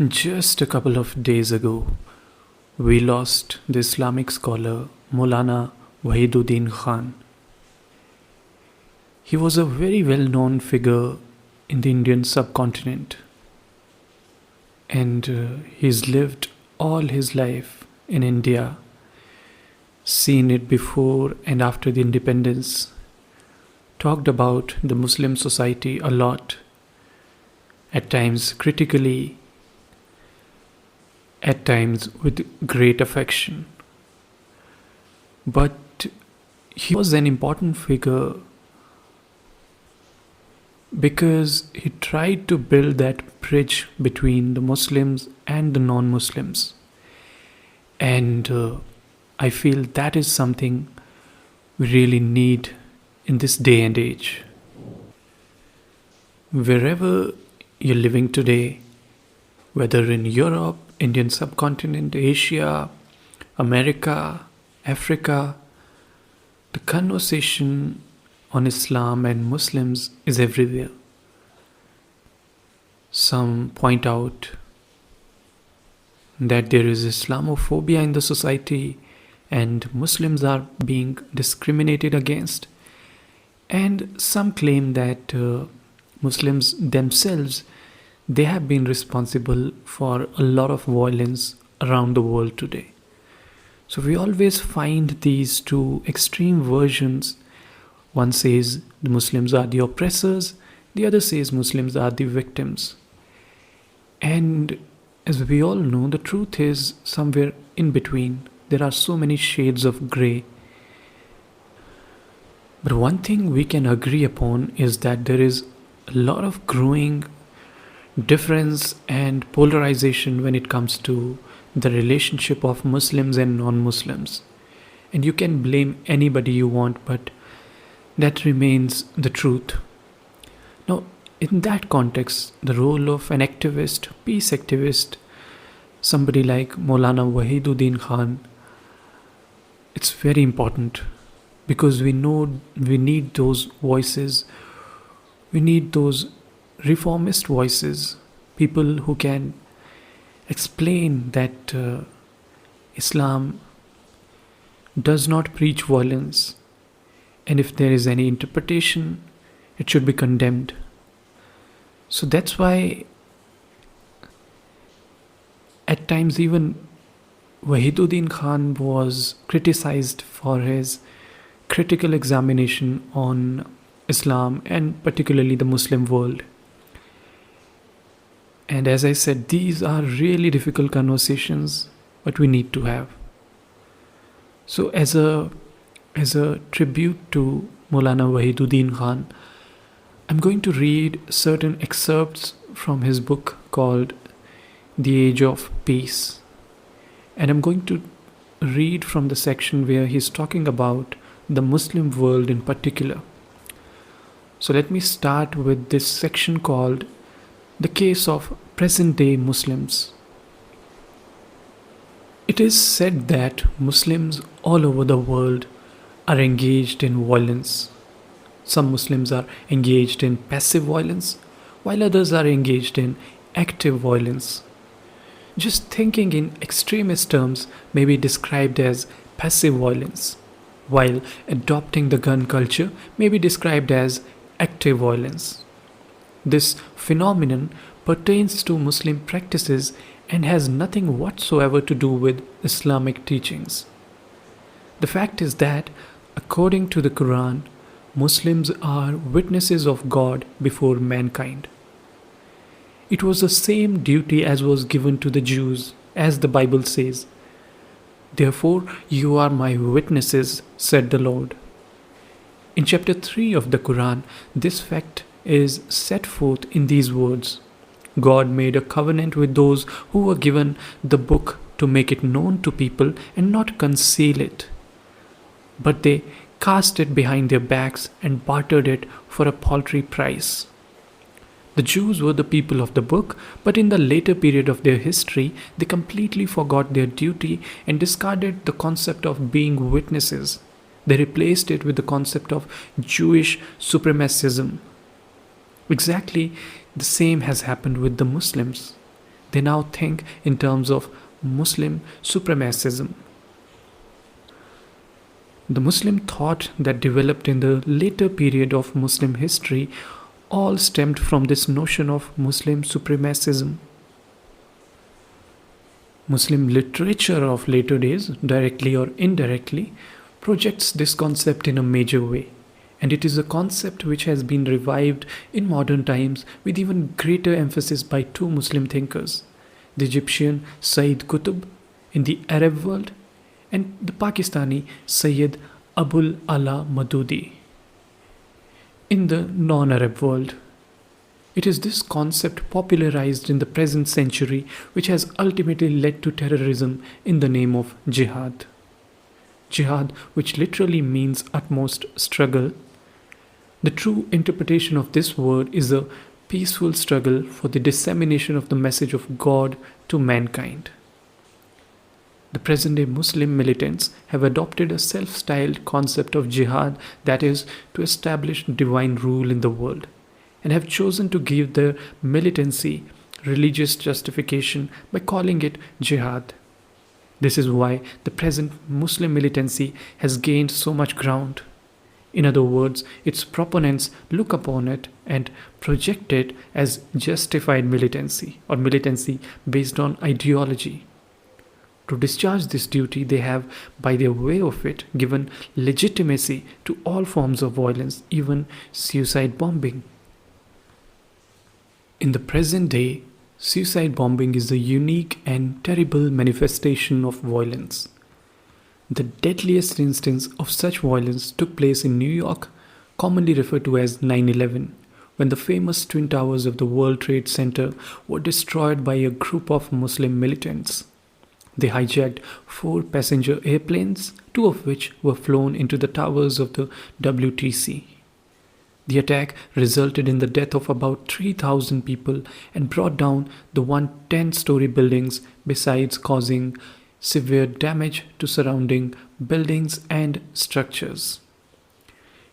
Just a couple of days ago, we lost the Islamic scholar Maulana Wahiduddin Khan. He was a very well known figure in the Indian subcontinent, and he's lived all his life in India, seen it before and after the independence, talked about the Muslim society a lot, at times critically, at times with great affection. But he was an important figure because he tried to build that bridge between the Muslims and the non Muslims. And I feel that is something we really need in this day and age. Wherever you're living today, whether in Europe, Indian subcontinent, Asia, America, Africa, the conversation on Islam and Muslims is everywhere. Some point out that there is Islamophobia in the society and Muslims are being discriminated against, and some claim that Muslims themselves, they have been responsible for a lot of violence around the world today. So we always find these two extreme versions. One says the Muslims are the oppressors, the other says Muslims are the victims. And as we all know, the truth is somewhere in between. There are so many shades of grey. But one thing we can agree upon is that there is a lot of growing difference and polarization when it comes to the relationship of Muslims and non-Muslims. And you can blame anybody you want, but that remains the truth. Now, in that context, the role of an activist, peace activist, somebody like Maulana Wahiduddin Khan, it's very important because we know we need those voices, we need those reformist voices, people who can explain that Islam does not preach violence, and if there is any interpretation, it should be condemned. So that's why at times even Wahiduddin Khan was criticized for his critical examination on Islam and particularly the Muslim world. And as I said, these are really difficult conversations, but we need to have. So as a tribute to Maulana Wahiduddin Khan, I'm going to read certain excerpts from his book called The Age of Peace. And I'm going to read from the section where he's talking about the Muslim world in particular. So let me start with this section called The Case of Present-Day Muslims. It is said that Muslims all over the world are engaged in violence. Some Muslims are engaged in passive violence, while others are engaged in active violence. Just thinking in extremist terms may be described as passive violence, while adopting the gun culture may be described as active violence. This phenomenon pertains to Muslim practices and has nothing whatsoever to do with Islamic teachings. The fact is that, according to the Quran, Muslims are witnesses of God before mankind. It was the same duty as was given to the Jews, as the Bible says, "Therefore you are my witnesses," said the Lord. In chapter 3 of the Quran, this fact is set forth in these words: God made a covenant with those who were given the book to make it known to people and not conceal it. But they cast it behind their backs and bartered it for a paltry price. The Jews were the people of the book, but in the later period of their history, they completely forgot their duty and discarded the concept of being witnesses. They replaced it with the concept of Jewish supremacism. Exactly the same has happened with the Muslims. They now think in terms of Muslim supremacism. The Muslim thought that developed in the later period of Muslim history all stemmed from this notion of Muslim supremacism. Muslim literature of later days, directly or indirectly, projects this concept in a major way, and it is a concept which has been revived in modern times with even greater emphasis by two Muslim thinkers, the Egyptian Sayyid Qutb in the Arab world and the Pakistani Sayyid Abul Ala Madudi in the non-Arab world. It is this concept popularized in the present century which has ultimately led to terrorism in the name of jihad. Jihad, which literally means utmost struggle. The true interpretation of this word is a peaceful struggle for the dissemination of the message of God to mankind. The present-day Muslim militants have adopted a self-styled concept of jihad, that is, to establish divine rule in the world, and have chosen to give their militancy religious justification by calling it jihad. This is why the present Muslim militancy has gained so much ground. In other words, its proponents look upon it and project it as justified militancy or militancy based on ideology. To discharge this duty, they have, by their way of it, given legitimacy to all forms of violence, even suicide bombing. In the present day, suicide bombing is a unique and terrible manifestation of violence. The deadliest instance of such violence took place in New York, commonly referred to as 9/11, when the famous Twin Towers of the World Trade Center were destroyed by a group of Muslim militants. They hijacked 4 passenger airplanes, 2 of which were flown into the towers of the WTC. The attack resulted in the death of about 3,000 people and brought down the 110-story buildings, besides causing severe damage to surrounding buildings and structures.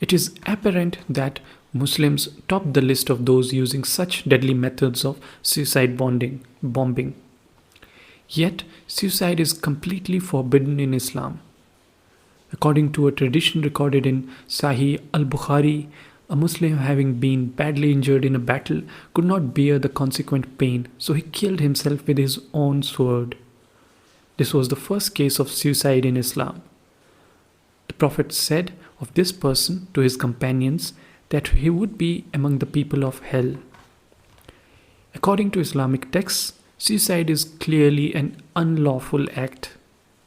It is apparent that Muslims top the list of those using such deadly methods of suicide bombing. Yet, suicide is completely forbidden in Islam. According to a tradition recorded in Sahih al-Bukhari, a Muslim having been badly injured in a battle could not bear the consequent pain, so he killed himself with his own sword. This was the first case of suicide in Islam. The Prophet said of this person to his companions that he would be among the people of hell. According to Islamic texts, suicide is clearly an unlawful act.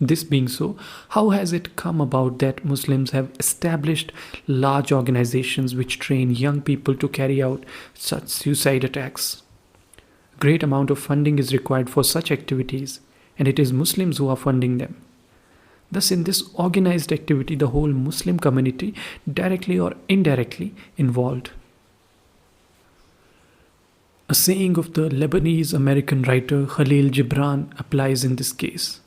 This being so, how has it come about that Muslims have established large organizations which train young people to carry out such suicide attacks? A great amount of funding is required for such activities, and it is Muslims who are funding them. Thus, in this organized activity, the whole Muslim community, directly or indirectly, involved. A saying of the Lebanese-American writer Khalil Gibran applies in this case.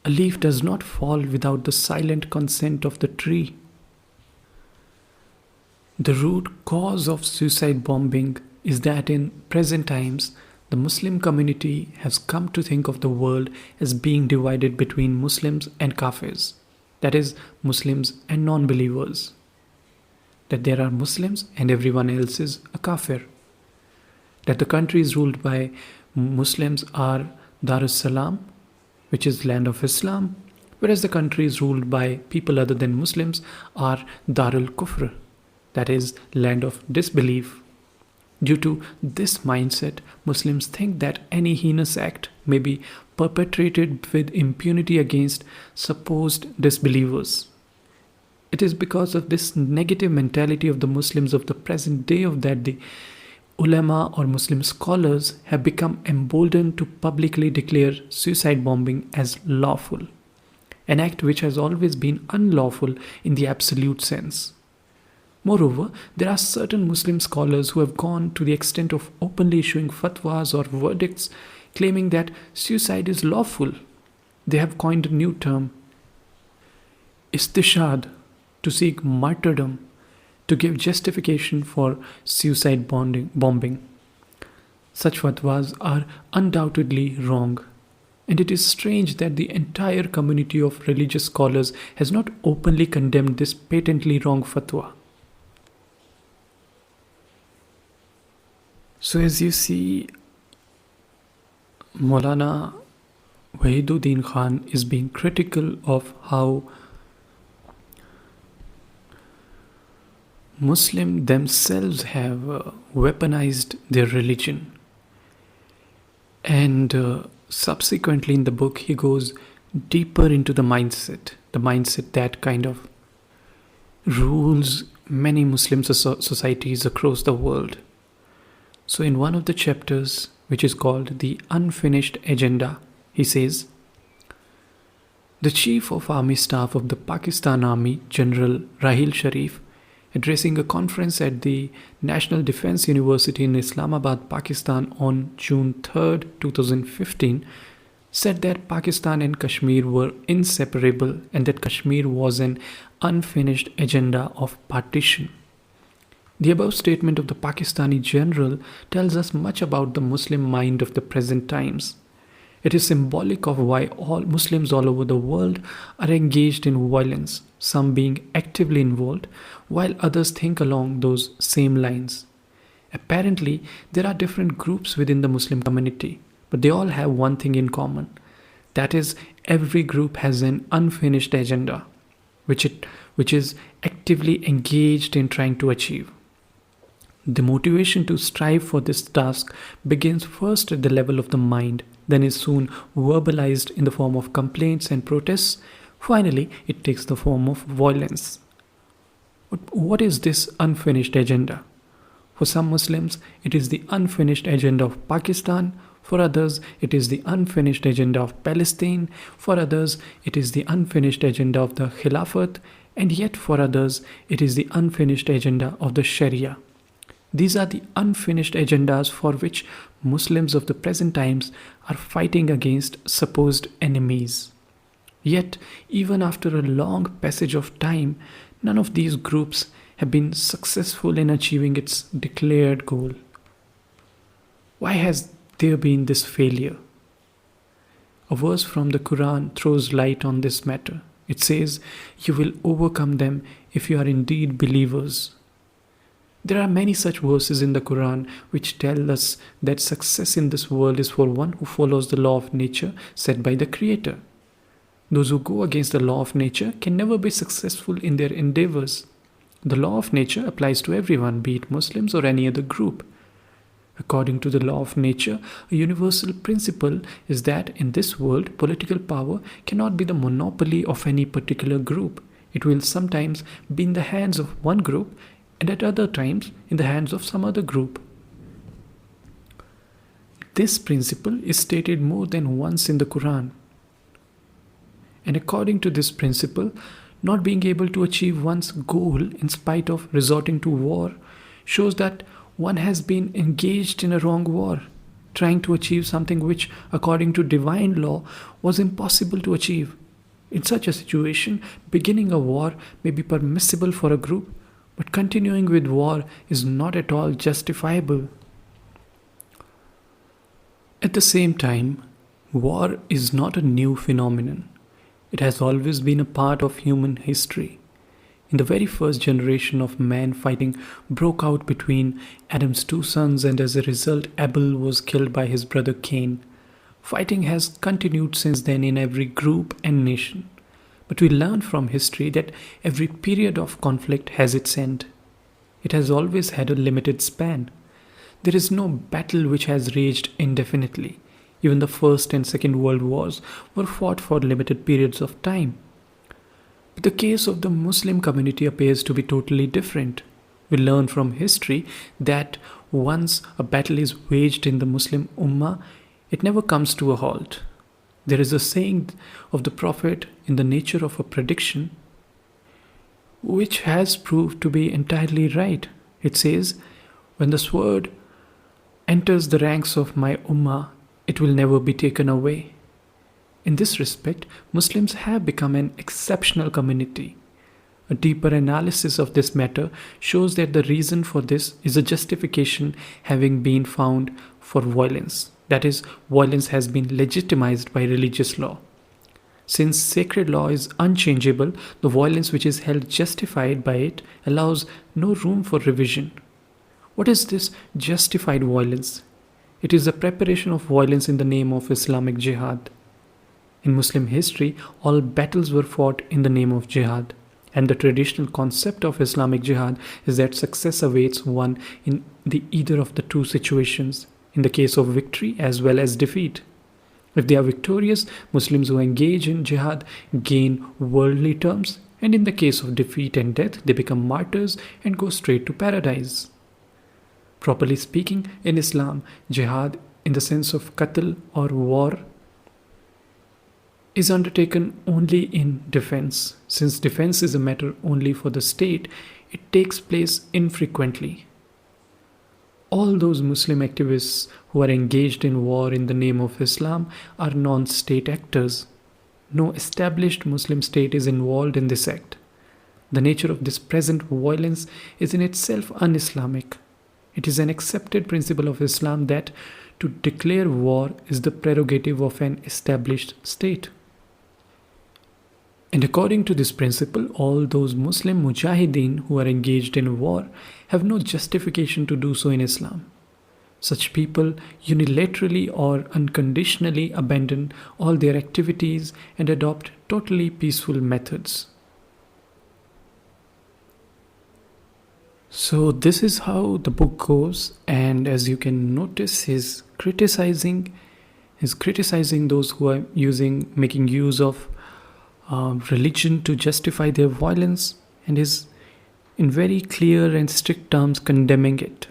A leaf does not fall without the silent consent of the tree. The root cause of suicide bombing is that in present times, the Muslim community has come to think of the world as being divided between Muslims and Kafirs, that is, Muslims and non-believers. That there are Muslims and everyone else is a Kafir. That the countries ruled by Muslims are Dar es Salaam, which is land of Islam, whereas the countries ruled by people other than Muslims are Darul Kufr, that is land of disbelief. Due to this mindset, Muslims think that any heinous act may be perpetrated with impunity against supposed disbelievers. It is because of this negative mentality of the Muslims of the present day that the ulama or Muslim scholars have become emboldened to publicly declare suicide bombing as lawful, an act which has always been unlawful in the absolute sense. Moreover, there are certain Muslim scholars who have gone to the extent of openly issuing fatwas or verdicts claiming that suicide is lawful. They have coined a new term, istishhad, to seek martyrdom, to give justification for suicide bombing. Such fatwas are undoubtedly wrong, and it is strange that the entire community of religious scholars has not openly condemned this patently wrong fatwa. So, as you see, Maulana Wahiduddin Khan is being critical of how Muslims themselves have weaponized their religion. And subsequently in the book, he goes deeper into the mindset that kind of rules many Muslim societies across the world. So, in one of the chapters, which is called The Unfinished Agenda, he says, the Chief of Army Staff of the Pakistan Army, General Rahil Sharif, addressing a conference at the National Defence University in Islamabad, Pakistan on June 3, 2015, said that Pakistan and Kashmir were inseparable and that Kashmir was an unfinished agenda of partition. The above statement of the Pakistani general tells us much about the Muslim mind of the present times. It is symbolic of why all Muslims all over the world are engaged in violence, some being actively involved, while others think along those same lines. Apparently, there are different groups within the Muslim community, but they all have one thing in common. That is, every group has an unfinished agenda, which is actively engaged in trying to achieve. The motivation to strive for this task begins first at the level of the mind, then is soon verbalized in the form of complaints and protests. Finally, it takes the form of violence. What is this unfinished agenda? For some Muslims, it is the unfinished agenda of Pakistan. For others, it is the unfinished agenda of Palestine. For others, it is the unfinished agenda of the Khilafat. And yet for others, it is the unfinished agenda of the Sharia. These are the unfinished agendas for which Muslims of the present times are fighting against supposed enemies. Yet, even after a long passage of time, none of these groups have been successful in achieving its declared goal. Why has there been this failure? A verse from the Quran throws light on this matter. It says, "You will overcome them if you are indeed believers." There are many such verses in the Quran which tell us that success in this world is for one who follows the law of nature set by the Creator. Those who go against the law of nature can never be successful in their endeavors. The law of nature applies to everyone, be it Muslims or any other group. According to the law of nature, a universal principle is that in this world, political power cannot be the monopoly of any particular group. It will sometimes be in the hands of one group and at other times in the hands of some other group. This principle is stated more than once in the Quran. And according to this principle, not being able to achieve one's goal in spite of resorting to war shows that one has been engaged in a wrong war, trying to achieve something which, according to divine law, was impossible to achieve. In such a situation, beginning a war may be permissible for a group, but continuing with war is not at all justifiable. At the same time, war is not a new phenomenon. It has always been a part of human history. In the very first generation of man, fighting broke out between Adam's two sons, and as a result, Abel was killed by his brother Cain. Fighting has continued since then in every group and nation. But we learn from history that every period of conflict has its end. It has always had a limited span. There is no battle which has raged indefinitely. Even the First and Second World Wars were fought for limited periods of time. But the case of the Muslim community appears to be totally different. We learn from history that once a battle is waged in the Muslim Ummah, it never comes to a halt. There is a saying of the Prophet in the nature of a prediction, which has proved to be entirely right. It says, "When the sword enters the ranks of my Ummah, it will never be taken away." In this respect, Muslims have become an exceptional community. A deeper analysis of this matter shows that the reason for this is a justification having been found for violence. That is, violence has been legitimized by religious law. Since sacred law is unchangeable, the violence which is held justified by it allows no room for revision. What is this justified violence? It is the preparation of violence in the name of Islamic jihad. In Muslim history, all battles were fought in the name of jihad. And the traditional concept of Islamic jihad is that success awaits one in either of the two situations, in the case of victory as well as defeat. If they are victorious, Muslims who engage in jihad gain worldly terms, and in the case of defeat and death, they become martyrs and go straight to paradise. Properly speaking, in Islam, jihad in the sense of qatl or war is undertaken only in defense. Since defense is a matter only for the state, it takes place infrequently. All those Muslim activists who are engaged in war in the name of Islam are non-state actors. No established Muslim state is involved in this act. The nature of this present violence is in itself un-Islamic. It is an accepted principle of Islam that to declare war is the prerogative of an established state. And according to this principle, all those Muslim mujahideen who are engaged in war have no justification to do so in Islam. Such people unilaterally or unconditionally abandon all their activities and adopt totally peaceful methods. So this is how the book goes, and as you can notice, he's criticizing those who are making use of religion to justify their violence, and is in very clear and strict terms condemning it.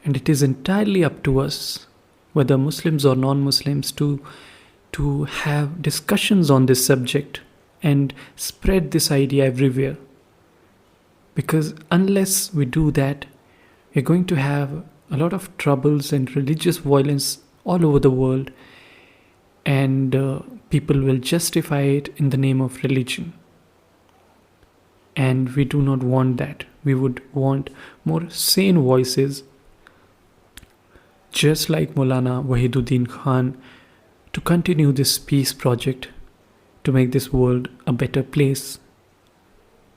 And it is entirely up to us, whether Muslims or non-Muslims, to have discussions on this subject and spread this idea everywhere. Because unless we do that, we're going to have a lot of troubles and religious violence all over the world, and people will justify it in the name of religion. And we do not want that. We would want more sane voices, just like Maulana Wahiduddin Khan, to continue this peace project to make this world a better place.